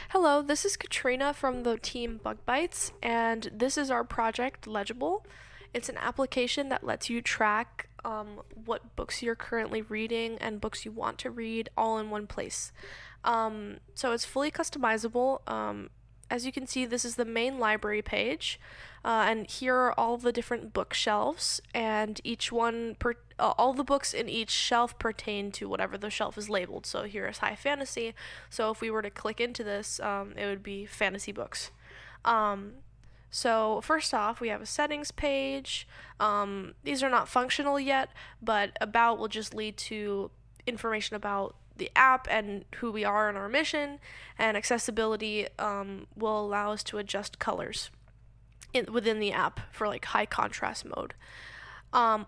Hello, this is Katrina from the team BugBytes, and this is our project Ledgable. It's an application that lets you track what books you're currently reading and books you want to read all in one place. So it's fully customizable. As you can see, this is the main library page, and here are all the different bookshelves, and all the books in each shelf pertain to whatever the shelf is labeled. So here is high fantasy. So if we were to click into this, it would be fantasy books. So first off, we have a settings page. These are not functional yet, but about will just lead to information about the app and who we are in our mission, and accessibility will allow us to adjust colors within the app for like high contrast mode.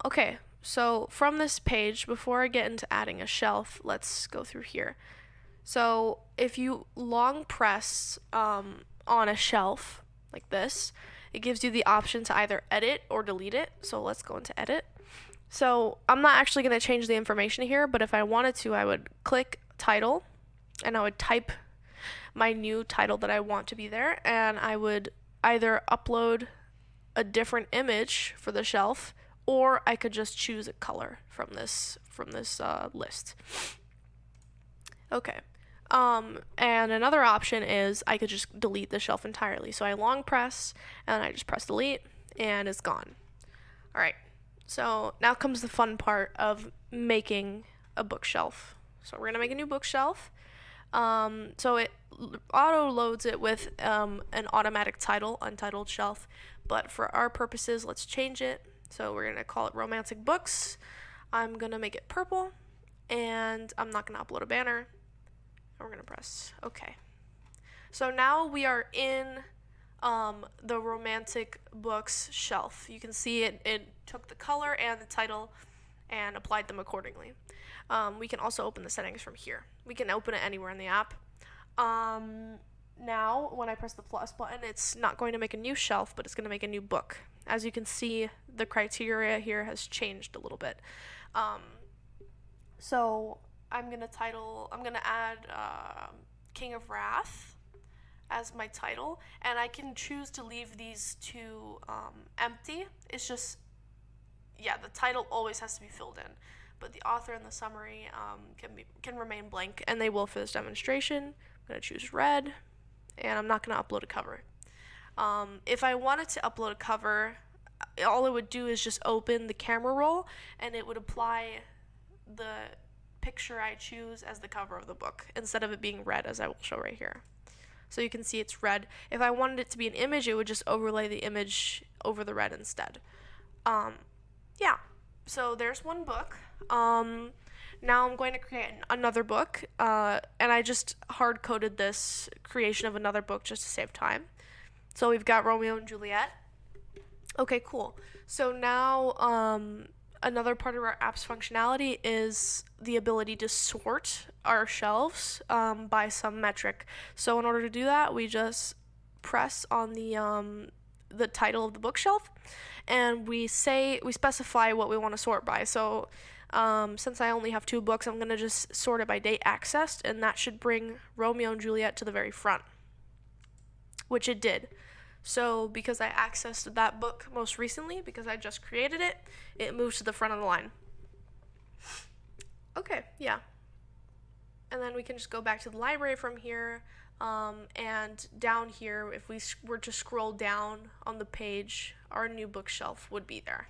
Okay, so from this page, before I get into adding a shelf, let's go through here. So if you long press on a shelf like this, it gives you the option to either edit or delete it. So let's go into edit. So I'm not actually going to change the information here, but if I wanted to, I would click title and I would type my new title that I want to be there, and I would either upload a different image for the shelf, or I could just choose a color from this list. Okay. And another option is I could just delete the shelf entirely. So I long press and I just press delete and it's gone. All right. So now comes the fun part of making a bookshelf. So we're gonna make a new bookshelf. So it auto loads it with an automatic title, untitled shelf. But for our purposes, let's change it. So we're gonna call it romantic books. I'm gonna make it purple, and I'm not gonna upload a banner. We're gonna press OK. So now we are in the romantic books shelf. You can see it took the color and the title and applied them accordingly. We can also open the settings from here. We can open it anywhere in the app. Now, when I press the plus button, it's not going to make a new shelf, but it's going to make a new book. As you can see, the criteria here has changed a little bit. So I'm gonna add King of Wrath as my title, and I can choose to leave these two empty. It's just, yeah, the title always has to be filled in, but the author and the summary can remain blank, and they will for this demonstration. I'm gonna choose red, and I'm not gonna upload a cover. If I wanted to upload a cover, all it would do is just open the camera roll, and it would apply the picture I choose as the cover of the book instead of it being red, as I will show right here. So you can see it's red. If I wanted it to be an image, it would just overlay the image over the red instead. Yeah, so there's one book. Now I'm going to create another book, and I just hard-coded this creation of another book just to save time. So we've got Romeo and Juliet. Okay, cool. So now another part of our app's functionality is the ability to sort our shelves by some metric. So in order to do that, we just press on the title of the bookshelf, and we specify what we want to sort by. So since I only have 2 books, I'm going to just sort it by date accessed, and that should bring Romeo and Juliet to the very front, which it did. So because I accessed that book most recently, because I just created it, it moves to the front of the line. Okay, yeah. And then we can just go back to the library from here, and down here, if we were to scroll down on the page, our new bookshelf would be there.